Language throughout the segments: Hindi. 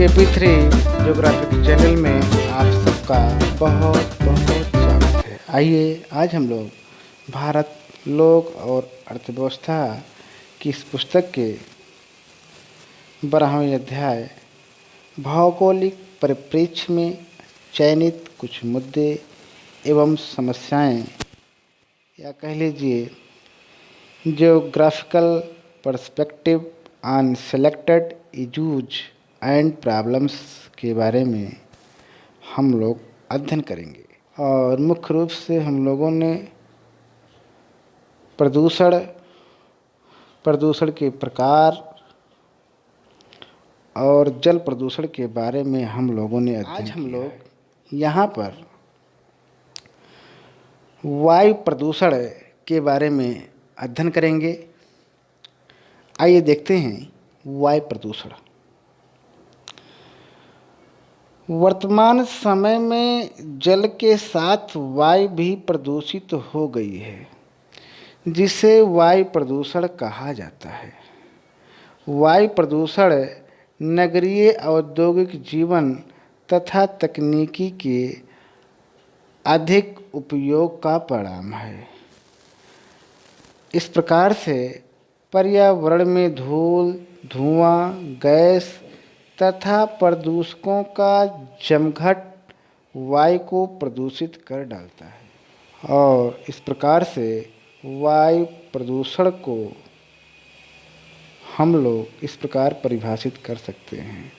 KP3 ज्योग्राफिक चैनल में आप सबका बहुत बहुत स्वागत है। आइए आज हम लोग भारत, लोक और अर्थव्यवस्था की इस पुस्तक के 12वें अध्याय भौगोलिक परिप्रेक्ष्य में चयनित कुछ मुद्दे एवं समस्याएं, या कह लीजिए geographical perspective on selected issues and problems के बारे में हम लोग अध्ययन करेंगे। और मुख्य रूप से हम लोगों ने प्रदूषण के प्रकार और जल प्रदूषण के बारे में हम लोगों ने अध्ययन किया। आज हम लोग यहाँ पर वायु प्रदूषण के बारे में अध्ययन करेंगे। आइए देखते हैं वायु प्रदूषण। वर्तमान समय में जल के साथ वायु भी प्रदूषित हो गई है, जिसे वायु प्रदूषण कहा जाता है। वायु प्रदूषण नगरीय औद्योगिक जीवन तथा तकनीकी के अधिक उपयोग का परिणाम है। इस प्रकार से पर्यावरण में धूल, धुआं, गैस तथा प्रदूषकों का जमघट वायु को प्रदूषित कर डालता है। और इस प्रकार से वायु प्रदूषण को हम लोग इस प्रकार परिभाषित कर सकते हैं।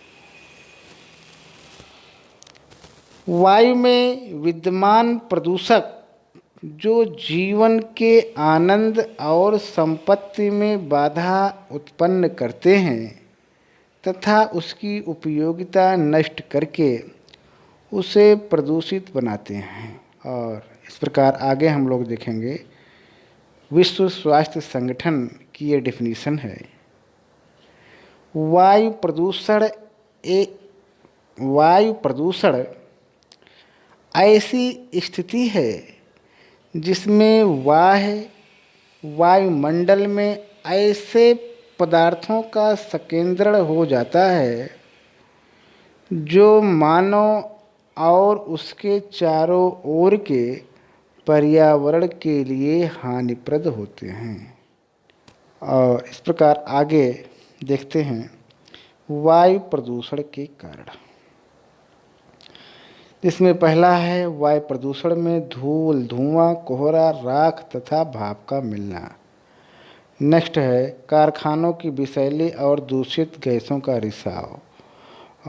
वायु में विद्यमान प्रदूषक जो जीवन के आनंद और संपत्ति में बाधा उत्पन्न करते हैं तथा उसकी उपयोगिता नष्ट करके उसे प्रदूषित बनाते हैं। और इस प्रकार आगे हम लोग देखेंगे। विश्व स्वास्थ्य संगठन की ये डेफिनेशन है। वायु प्रदूषण ऐसी स्थिति है जिसमें वायुमंडल में ऐसे पदार्थों का संकेंद्रण हो जाता है जो मानव और उसके चारों ओर के पर्यावरण के लिए हानिप्रद होते हैं। और इस प्रकार आगे देखते हैं वायु प्रदूषण के कारण, जिसमें पहला है वायु प्रदूषण में धूल, धुआं, कोहरा, राख तथा भाप का मिलना। नेक्स्ट है कारखानों की विषैली और दूषित गैसों का रिसाव।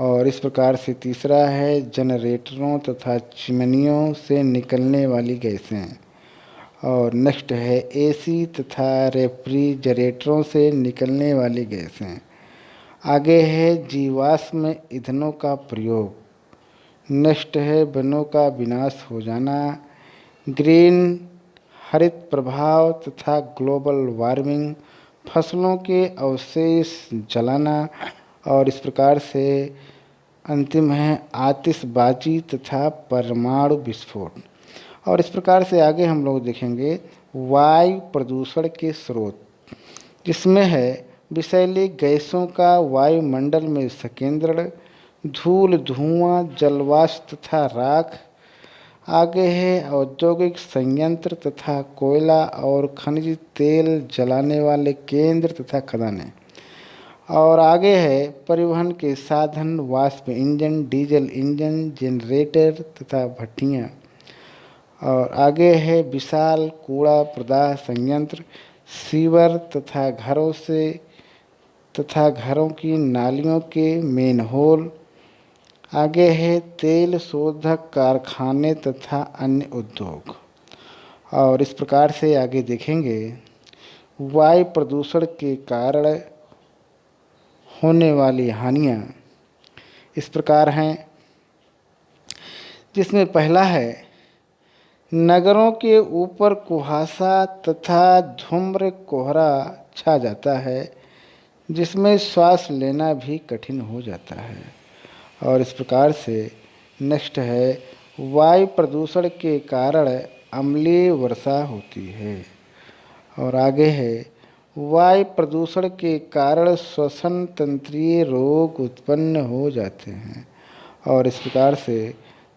और इस प्रकार से तीसरा है जनरेटरों तथा चिमनियों से निकलने वाली गैसें। और नेक्स्ट है एसी तथा रेफ्रिजरेटरों से निकलने वाली गैसें। आगे है जीवाश्म ईंधनों का प्रयोग। नेक्स्ट है वनों का विनाश हो जाना, ग्रीन हरित प्रभाव तथा ग्लोबल वार्मिंग, फसलों के अवशेष जलाना। और इस प्रकार से अंतिम है आतिशबाजी तथा परमाणु विस्फोट। और इस प्रकार से आगे हम लोग देखेंगे वायु प्रदूषण के स्रोत, जिसमें है विषैली गैसों का वायुमंडल में संकेंद्रण, धूल, धुआं, जलवाष्प तथा राख। आगे है औद्योगिक संयंत्र तथा कोयला और खनिज तेल जलाने वाले केंद्र तथा खदानें। और आगे है परिवहन के साधन, वाष्प इंजन, डीजल इंजन, जनरेटर तथा भट्टियाँ। और आगे है विशाल कूड़ा प्रदाह संयंत्र, सीवर तथा घरों की नालियों के मेनहोल। आगे है तेल शोधक कारखाने तथा अन्य उद्योग। और इस प्रकार से आगे देखेंगे वायु प्रदूषण के कारण होने वाली हानियाँ इस प्रकार हैं, जिसमें पहला है नगरों के ऊपर कुहासा तथा धूम्र कोहरा छा जाता है, जिसमें श्वास लेना भी कठिन हो जाता है। और इस प्रकार से नेक्स्ट है वायु प्रदूषण के कारण अम्लीय वर्षा होती है। और आगे है वायु प्रदूषण के कारण श्वसन तंत्रीय रोग उत्पन्न हो जाते हैं। और इस प्रकार से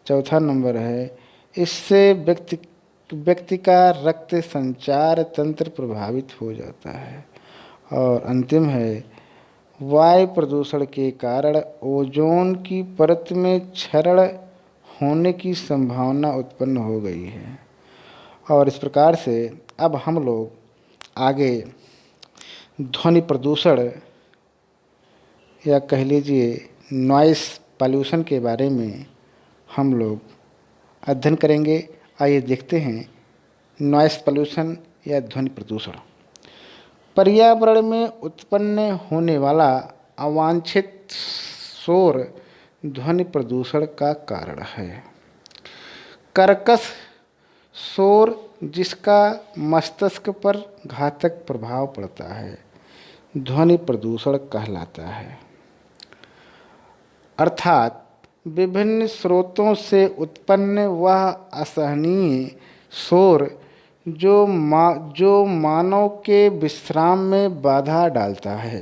चौथा नंबर है, इससे व्यक्ति का रक्त संचार तंत्र प्रभावित हो जाता है। और अंतिम है, वायु प्रदूषण के कारण ओजोन की परत में क्षरण होने की संभावना उत्पन्न हो गई है। और इस प्रकार से अब हम लोग आगे ध्वनि प्रदूषण या कह लीजिए नॉइस पॉल्यूशन के बारे में हम लोग अध्ययन करेंगे। आइए देखते हैं नॉइस पॉल्यूशन या ध्वनि प्रदूषण। पर्यावरण में उत्पन्न होने वाला अवांछित शोर ध्वनि प्रदूषण का कारण है। कर्कश शोर जिसका मस्तिष्क पर घातक प्रभाव पड़ता है ध्वनि प्रदूषण कहलाता है। अर्थात विभिन्न स्रोतों से उत्पन्न वह असहनीय शोर जो मानव के विश्राम में बाधा डालता है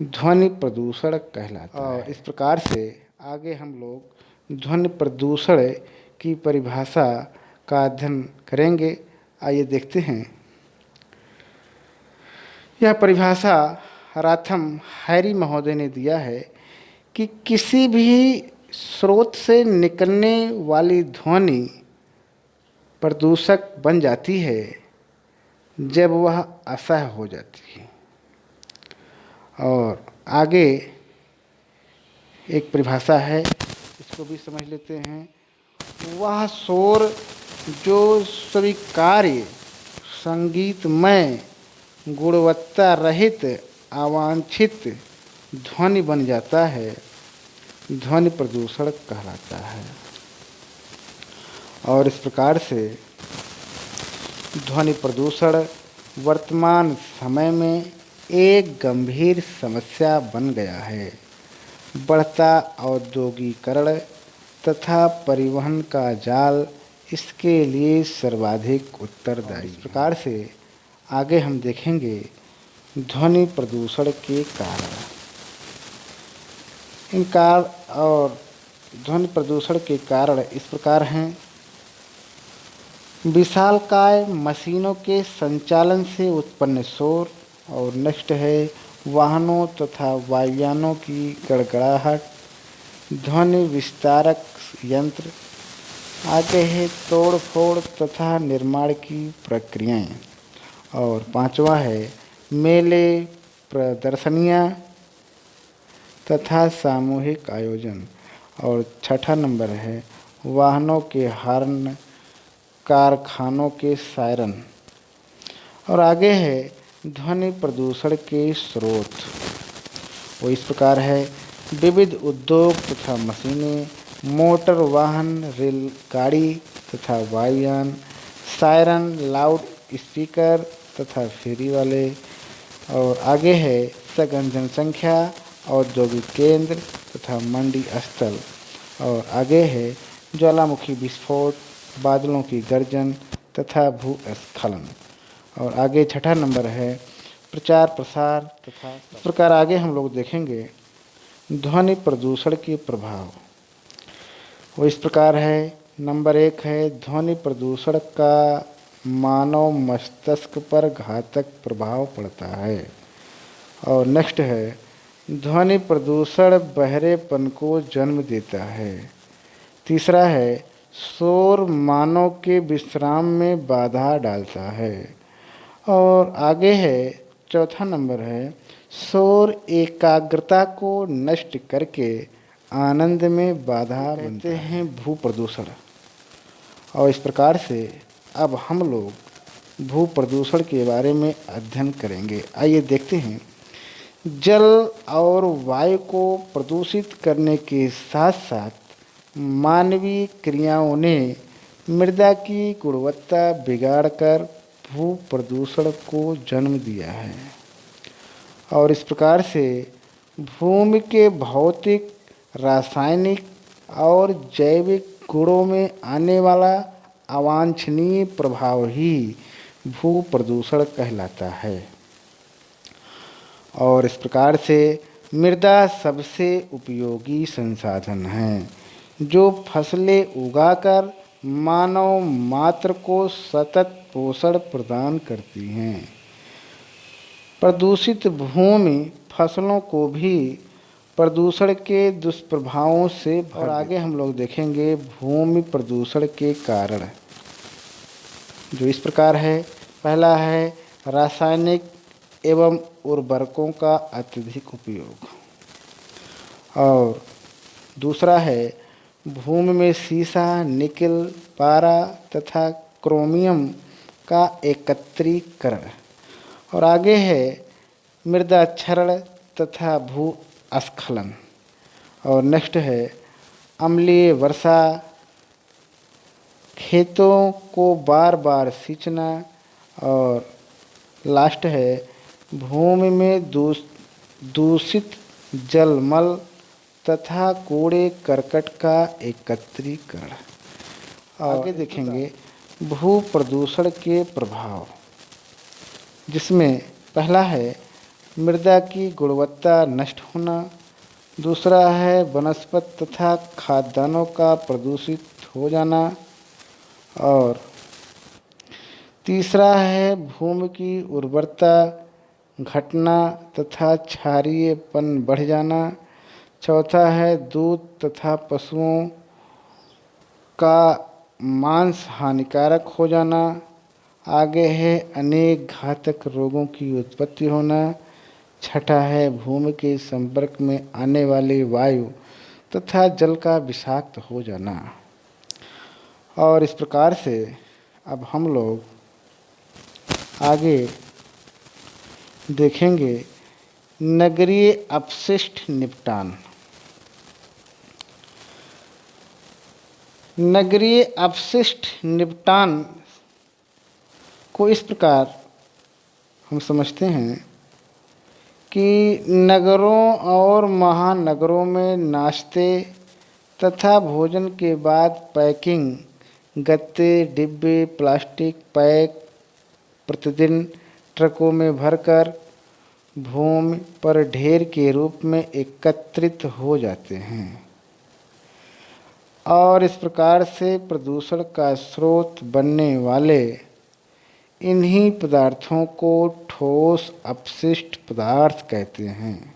ध्वनि प्रदूषण कहलाता है। और इस प्रकार से आगे हम लोग ध्वनि प्रदूषण की परिभाषा का अध्ययन करेंगे। आइए देखते हैं। यह परिभाषा राथम हैरी महोदय ने दिया है कि किसी भी स्रोत से निकलने वाली ध्वनि प्रदूषक बन जाती है जब वह असह्य हो जाती है। और आगे एक परिभाषा है, इसको भी समझ लेते हैं। वह शोर जो स्वीकार्य संगीतमय गुणवत्ता रहित अवांछित ध्वनि बन जाता है ध्वनि प्रदूषण कहलाता है। और इस प्रकार से ध्वनि प्रदूषण वर्तमान समय में एक गंभीर समस्या बन गया है। बढ़ता औद्योगिकरण तथा परिवहन का जाल इसके लिए सर्वाधिक उत्तरदायी। इस प्रकार से आगे हम देखेंगे ध्वनि प्रदूषण के कारण। और ध्वनि प्रदूषण के कारण इस प्रकार हैं। विशालकाय मशीनों के संचालन से उत्पन्न शोर। और नेक्स्ट है वाहनों तथा वायुयानों की गड़गड़ाहट, ध्वनि विस्तारक यंत्र। आगे है तोड़ फोड़ तथा निर्माण की प्रक्रियाएं। और पांचवा है मेले, प्रदर्शनियां तथा सामूहिक आयोजन। और छठा नंबर है वाहनों के हॉर्न, कारखानों के सायरन। और आगे है ध्वनि प्रदूषण के स्रोत। वो इस प्रकार है विविध उद्योग तथा मशीनें, मोटर वाहन, रेलगाड़ी तथा वायुयान, सायरन, लाउड स्पीकर तथा फेरी वाले। और आगे है सघन जनसंख्या, औद्योगिक केंद्र तथा मंडी स्थल। और आगे है ज्वालामुखी विस्फोट, बादलों की गर्जन तथा भूस्खलन। और आगे छठा नंबर है प्रचार प्रसार तथा। इस प्रकार आगे हम लोग देखेंगे ध्वनि प्रदूषण के प्रभाव। वो इस प्रकार है। नंबर 1 है ध्वनि प्रदूषण का मानव मस्तिष्क पर घातक प्रभाव पड़ता है। और नेक्स्ट है ध्वनि प्रदूषण बहरेपन को जन्म देता है। तीसरा है शोर मानव के विश्राम में बाधा डालता है। और आगे है चौथा नंबर है शोर एकाग्रता को नष्ट करके आनंद में बाधा बनते हैं भू प्रदूषण। और इस प्रकार से अब हम लोग भू प्रदूषण के बारे में अध्ययन करेंगे। आइए देखते हैं। जल और वायु को प्रदूषित करने के साथ साथ मानवीय क्रियाओं ने मृदा की गुणवत्ता बिगाड़कर भू प्रदूषण को जन्म दिया है। और इस प्रकार से भूमि के भौतिक, रासायनिक और जैविक गुणों में आने वाला अवांछनीय प्रभाव ही भू प्रदूषण कहलाता है। और इस प्रकार से मृदा सबसे उपयोगी संसाधन है जो फसलें उगाकर मानव मात्र को सतत पोषण प्रदान करती हैं। प्रदूषित भूमि फसलों को भी प्रदूषण के दुष्प्रभावों से और आगे हम लोग देखेंगे भूमि प्रदूषण के कारण जो इस प्रकार है। पहला है रासायनिक एवं उर्वरकों का अत्यधिक उपयोग और दूसरा है भूमि में सीसा, निकेल, पारा तथा क्रोमियम का एकत्रीकरण और आगे है मृदा क्षरण तथा भूस्खलन और नेक्स्ट है अम्लीय वर्षा, खेतों को बार बार सींचना और लास्ट है भूमि में दूषित जलमल तथा कूड़े करकट का एकत्रीकरण। आगे देखेंगे भू प्रदूषण के प्रभाव जिसमें पहला है मृदा की गुणवत्ता नष्ट होना, दूसरा है वनस्पति तथा खाद्यान्नों का प्रदूषित हो जाना और तीसरा है भूमि की उर्वरता घटना तथा क्षारीयपन बढ़ जाना, चौथा है दूध तथा पशुओं का मांस हानिकारक हो जाना, आगे है अनेक घातक रोगों की उत्पत्ति होना, छठा है भूमि के संपर्क में आने वाली वायु तथा जल का विषाक्त हो जाना। और इस प्रकार से अब हम लोग आगे देखेंगे नगरीय अपशिष्ट निपटान। नगरीय अपशिष्ट निपटान को इस प्रकार हम समझते हैं कि नगरों और महानगरों में नाश्ते तथा भोजन के बाद पैकिंग, गत्ते, डिब्बे, प्लास्टिक पैक प्रतिदिन ट्रकों में भरकर भूमि पर ढेर के रूप में एकत्रित हो जाते हैं और इस प्रकार से प्रदूषण का स्रोत बनने वाले इन्हीं पदार्थों को ठोस अपशिष्ट पदार्थ कहते हैं।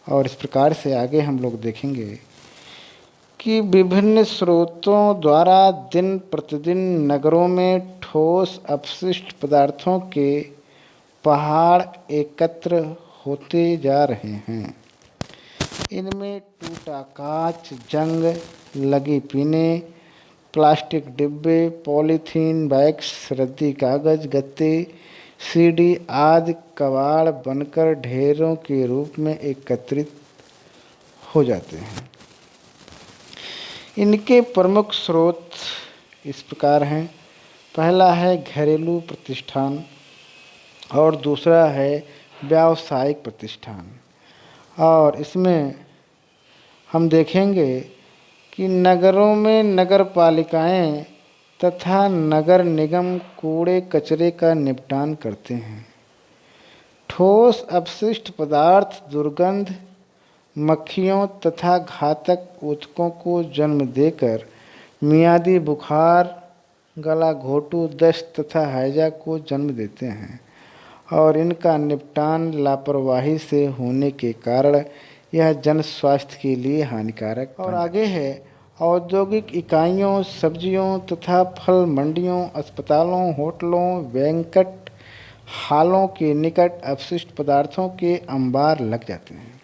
और इस प्रकार से आगे हम लोग देखेंगे कि विभिन्न स्रोतों द्वारा दिन प्रतिदिन नगरों में ठोस अपशिष्ट पदार्थों के पहाड़ एकत्र होते जा रहे हैं। इनमें टूटा कांच, जंग लगी पीने, प्लास्टिक डिब्बे, पॉलीथीन बैग्स, रद्दी कागज, गत्ते, सीडी आदि कबाड़ बनकर ढेरों के रूप में एकत्रित हो जाते हैं। इनके प्रमुख स्रोत इस प्रकार हैं। पहला है घरेलू प्रतिष्ठान और दूसरा है व्यावसायिक प्रतिष्ठान और इसमें हम देखेंगे कि नगरों में नगर पालिकाएँ तथा नगर निगम कूड़े कचरे का निपटान करते हैं। ठोस अपशिष्ट पदार्थ दुर्गंध, मक्खियों तथा घातक ऊतकों को जन्म देकर मियादी बुखार, गला घोटू, दस्त तथा हैजा को जन्म देते हैं और इनका निपटान लापरवाही से होने के कारण यह जन स्वास्थ्य के लिए हानिकारक। और आगे है औद्योगिक इकाइयों, सब्जियों तथा फल मंडियों, अस्पतालों, होटलों, बैंक्वेट हॉलों के निकट अपशिष्ट पदार्थों के अंबार लग जाते हैं।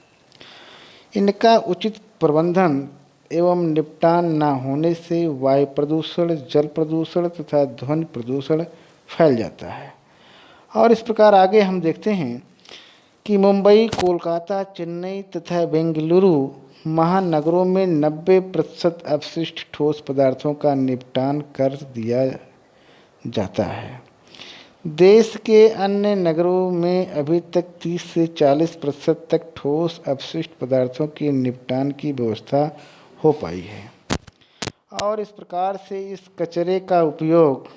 इनका उचित प्रबंधन एवं निपटान न होने से वायु प्रदूषण, जल प्रदूषण तथा ध्वनि प्रदूषण फैल जाता है। और इस प्रकार आगे हम देखते हैं कि मुंबई, कोलकाता, चेन्नई तथा बेंगलुरु महानगरों में 90% अपशिष्ट ठोस पदार्थों का निपटान कर दिया जाता है। देश के अन्य नगरों में अभी तक 30 से 40% तक ठोस अपशिष्ट पदार्थों के निपटान की व्यवस्था हो पाई है। और इस प्रकार से इस कचरे का उपयोग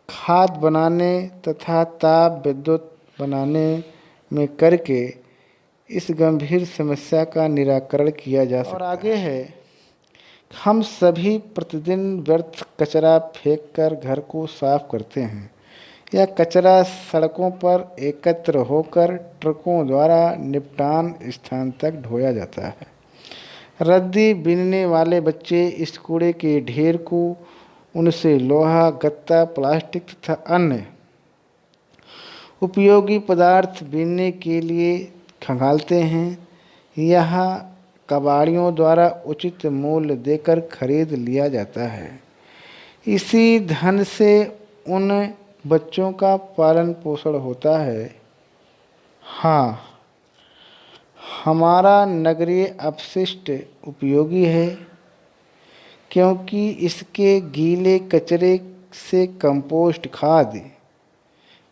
खाद बनाने तथा ताप विद्युत बनाने, में करके इस गंभीर समस्या का निराकरण किया जा सकता है। और आगे है, हम सभी प्रतिदिन व्यर्थ कचरा फेंककर घर को साफ करते हैं। यह कचरा सड़कों पर एकत्र होकर ट्रकों द्वारा निपटान स्थान तक ढोया जाता है। रद्दी बीनने वाले बच्चे इस कूड़े के ढेर को उनसे लोहा, गत्ता, प्लास्टिक तथा अन्य उपयोगी पदार्थ बीनने के लिए खंगालते हैं। यह कबाड़ियों द्वारा उचित मूल्य देकर खरीद लिया जाता है। इसी धन से उन बच्चों का पालन पोषण होता है। हाँ, हमारा नगरीय अपशिष्ट उपयोगी है क्योंकि इसके गीले कचरे से कंपोस्ट खाद,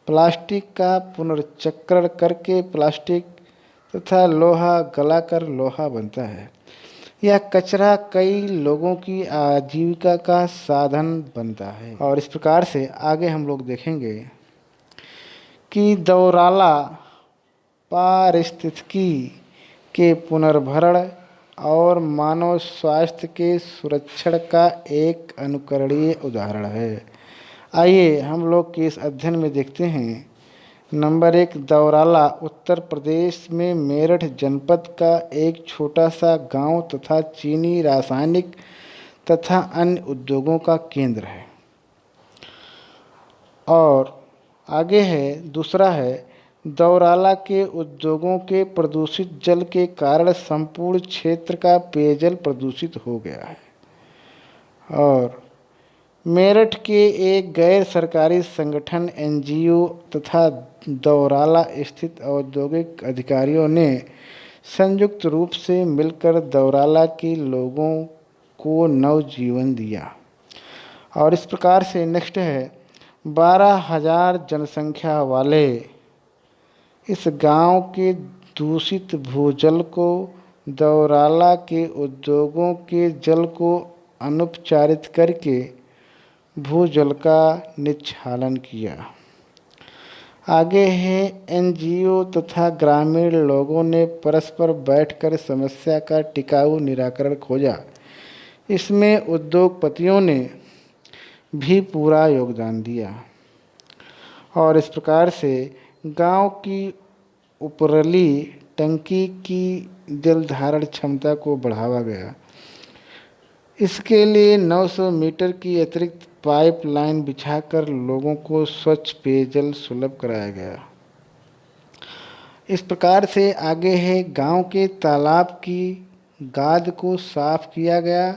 प्लास्टिक का पुनर्चक्रण करके प्लास्टिक तथा लोहा गलाकर लोहा बनता है। यह कचरा कई लोगों की आजीविका का साधन बनता है। और इस प्रकार से आगे हम लोग देखेंगे कि दौराला पारिस्थितिकी के पुनर्भरण और मानव स्वास्थ्य के सुरक्षण का एक अनुकरणीय उदाहरण है। आइए हम लोग इस अध्ययन में देखते हैं। नंबर 1, दौराला उत्तर प्रदेश में मेरठ जनपद का एक छोटा सा गांव तथा चीनी रासायनिक तथा अन्य उद्योगों का केंद्र है। और आगे है, दूसरा है, दौराला के उद्योगों के प्रदूषित जल के कारण संपूर्ण क्षेत्र का पेयजल प्रदूषित हो गया है। और मेरठ के एक गैर सरकारी संगठन एनजीओ तथा दौराला स्थित औद्योगिक अधिकारियों ने संयुक्त रूप से मिलकर दौराला के लोगों को नवजीवन दिया। और इस प्रकार से नेक्स्ट है, 12,000 जनसंख्या वाले इस गांव के दूषित भूजल को दौराला के उद्योगों के जल को अनुपचारित करके भूजल का निच्छालन किया। आगे है, एनजीओ तथा ग्रामीण लोगों ने परस्पर बैठकर समस्या का टिकाऊ निराकरण खोजा। इसमें उद्योगपतियों ने भी पूरा योगदान दिया। और इस प्रकार से गांव की उपरली टंकी की जल धारण क्षमता को बढ़ावा गया। इसके लिए 900 मीटर की अतिरिक्त पाइपलाइन बिछाकर लोगों को स्वच्छ पेयजल सुलभ कराया गया। इस प्रकार से आगे है, गांव के तालाब की गाद को साफ किया गया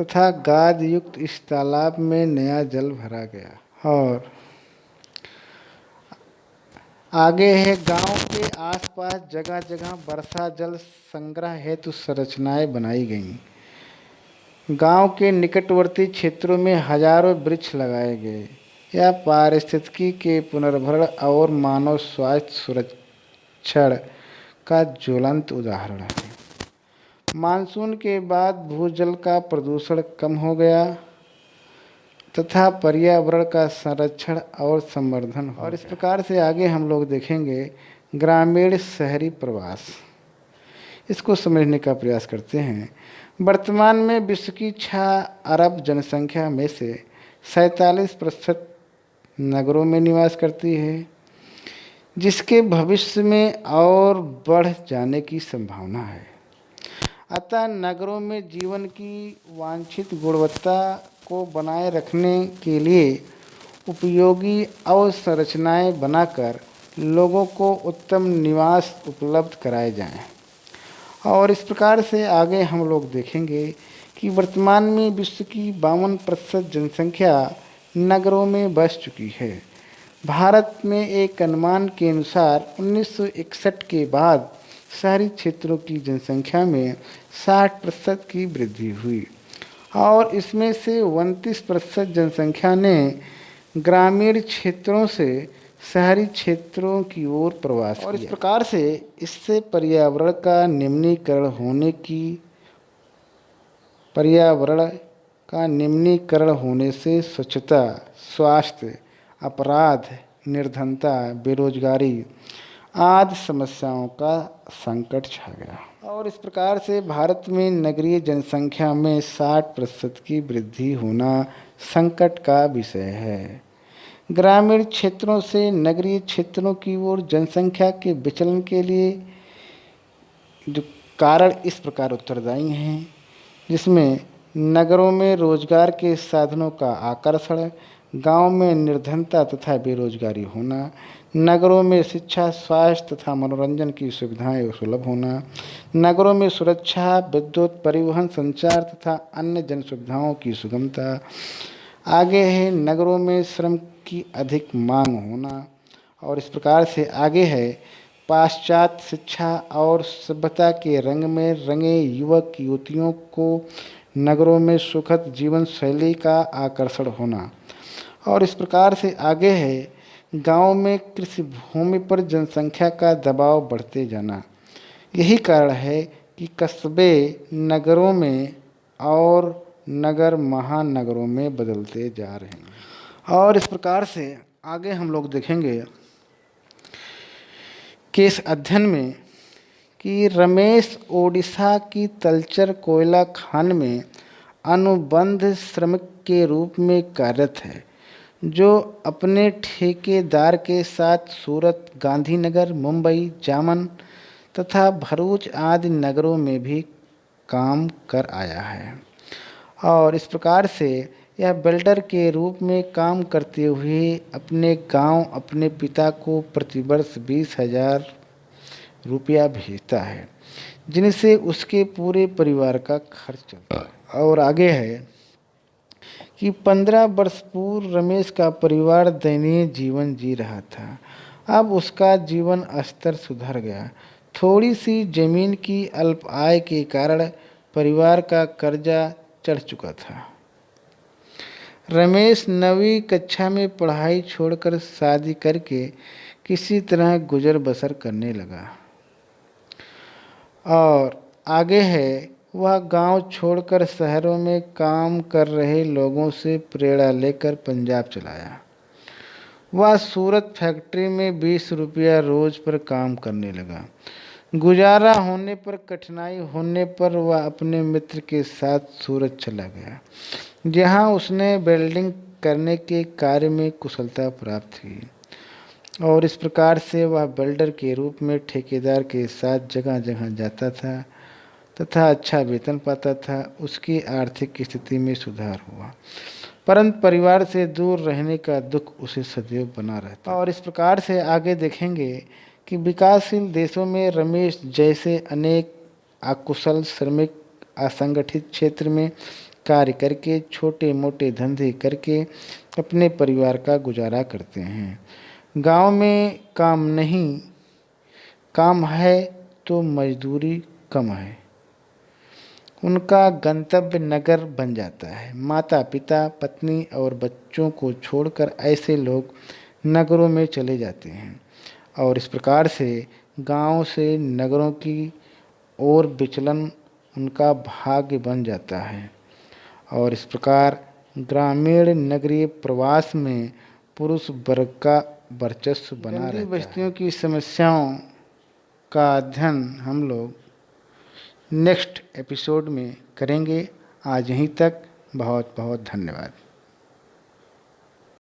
तथा गाद युक्त इस तालाब में नया जल भरा गया। और आगे है, गांव के आसपास जगह जगह वर्षा जल संग्रह हेतु संरचनाएं बनाई गईं। गांव के निकटवर्ती क्षेत्रों में हजारों वृक्ष लगाए गए। यह पारिस्थितिकी के पुनर्भरण और मानव स्वास्थ्य सुरक्षण का ज्वलंत उदाहरण है। मानसून के बाद भूजल का प्रदूषण कम हो गया तथा पर्यावरण का संरक्षण और संवर्धन हो। और इस प्रकार से आगे हम लोग देखेंगे ग्रामीण शहरी प्रवास। इसको समझने का प्रयास करते हैं। वर्तमान में विश्व की 6 अरब जनसंख्या में से 47% नगरों में निवास करती है, जिसके भविष्य में और बढ़ जाने की संभावना है। अतः नगरों में जीवन की वांछित गुणवत्ता को बनाए रखने के लिए उपयोगी अवसंरचनाएं बनाकर लोगों को उत्तम निवास उपलब्ध कराए जाएं। और इस प्रकार से आगे हम लोग देखेंगे कि वर्तमान में विश्व की 52% जनसंख्या नगरों में बस चुकी है। भारत में एक अनुमान के अनुसार 1961 के बाद शहरी क्षेत्रों की जनसंख्या में 60% की वृद्धि हुई और इसमें से 29% जनसंख्या ने ग्रामीण क्षेत्रों से शहरी क्षेत्रों की ओर प्रवास किया। और इस प्रकार से इससे पर्यावरण का निम्नीकरण होने से स्वच्छता, स्वास्थ्य, अपराध, निर्धनता, बेरोजगारी आदि समस्याओं का संकट छा गया। और इस प्रकार से भारत में नगरीय जनसंख्या में 60% की वृद्धि होना संकट का विषय है। ग्रामीण क्षेत्रों से नगरीय क्षेत्रों की ओर जनसंख्या के विचलन के लिए जो कारण इस प्रकार उत्तरदायी हैं, जिसमें नगरों में रोजगार के साधनों का आकर्षण, गांव में निर्धनता तथा बेरोजगारी होना, नगरों में शिक्षा, स्वास्थ्य तथा मनोरंजन की सुविधाएं सुलभ होना, नगरों में सुरक्षा, विद्युत, परिवहन, संचार तथा अन्य जन सुविधाओं की सुगमता। आगे है नगरों में श्रम की अधिक मांग होना। और इस प्रकार से आगे है पाश्चात्य शिक्षा और सभ्यता के रंग में रंगे युवक युवतियों को नगरों में सुखद जीवन शैली का आकर्षण होना। और इस प्रकार से आगे है गांव में कृषि भूमि पर जनसंख्या का दबाव बढ़ते जाना। यही कारण है कि कस्बे नगरों में और नगर महानगरों में बदलते जा रहे हैं। और इस प्रकार से आगे हम लोग देखेंगे कि इस अध्ययन में कि रमेश ओडिशा की तलचर कोयला खान में अनुबंध श्रमिक के रूप में कार्यरत है, जो अपने ठेकेदार के साथ सूरत, गांधीनगर, मुंबई, जामन तथा भरूच आदि नगरों में भी काम कर आया है। और इस प्रकार से यह बिल्डर के रूप में काम करते हुए अपने गांव अपने पिता को प्रतिवर्ष 20,000 रुपया भेजता है, जिनसे उसके पूरे परिवार का खर्च चलता है। और आगे है कि 15 वर्ष पूर्व रमेश का परिवार दयनीय जीवन जी रहा था। अब उसका जीवन स्तर सुधर गया। थोड़ी सी जमीन की अल्प आय के कारण परिवार का कर्जा चढ़ चुका था। रमेश 9वीं कक्षा में पढ़ाई छोड़कर शादी करके किसी तरह गुजर बसर करने लगा। और आगे है वह गांव छोड़कर शहरों में काम कर रहे लोगों से प्रेरणा लेकर पंजाब चला आया। वह सूरत फैक्ट्री में 20 रुपया रोज पर काम करने लगा। गुजारा होने पर, कठिनाई होने पर वह अपने मित्र के साथ सूरत चला गया, जहां उसने वेल्डिंग करने के कार्य में कुशलता प्राप्त की। और इस प्रकार से वह बिल्डर के रूप में ठेकेदार के साथ जगह जगह जाता था तथा अच्छा वेतन पाता था। उसकी आर्थिक स्थिति में सुधार हुआ, परंतु परिवार से दूर रहने का दुख उसे सदैव बना रहता। और इस प्रकार से आगे देखेंगे कि विकासशील देशों में रमेश जैसे अनेक अकुशल श्रमिक असंगठित क्षेत्र में कार्य करके, छोटे मोटे धंधे करके अपने परिवार का गुजारा करते हैं। गांव में काम नहीं, काम है तो मजदूरी कम है। उनका गंतव्य नगर बन जाता है। माता पिता, पत्नी और बच्चों को छोड़कर ऐसे लोग नगरों में चले जाते हैं। और इस प्रकार से गांव से नगरों की ओर विचलन उनका भाग्य बन जाता है। और इस प्रकार ग्रामीण नगरीय प्रवास में पुरुष वर्ग का वर्चस्व बना रहता है। बस्तियों की समस्याओं का अध्ययन हम लोग नेक्स्ट एपिसोड में करेंगे। आज यहीं तक। बहुत बहुत धन्यवाद।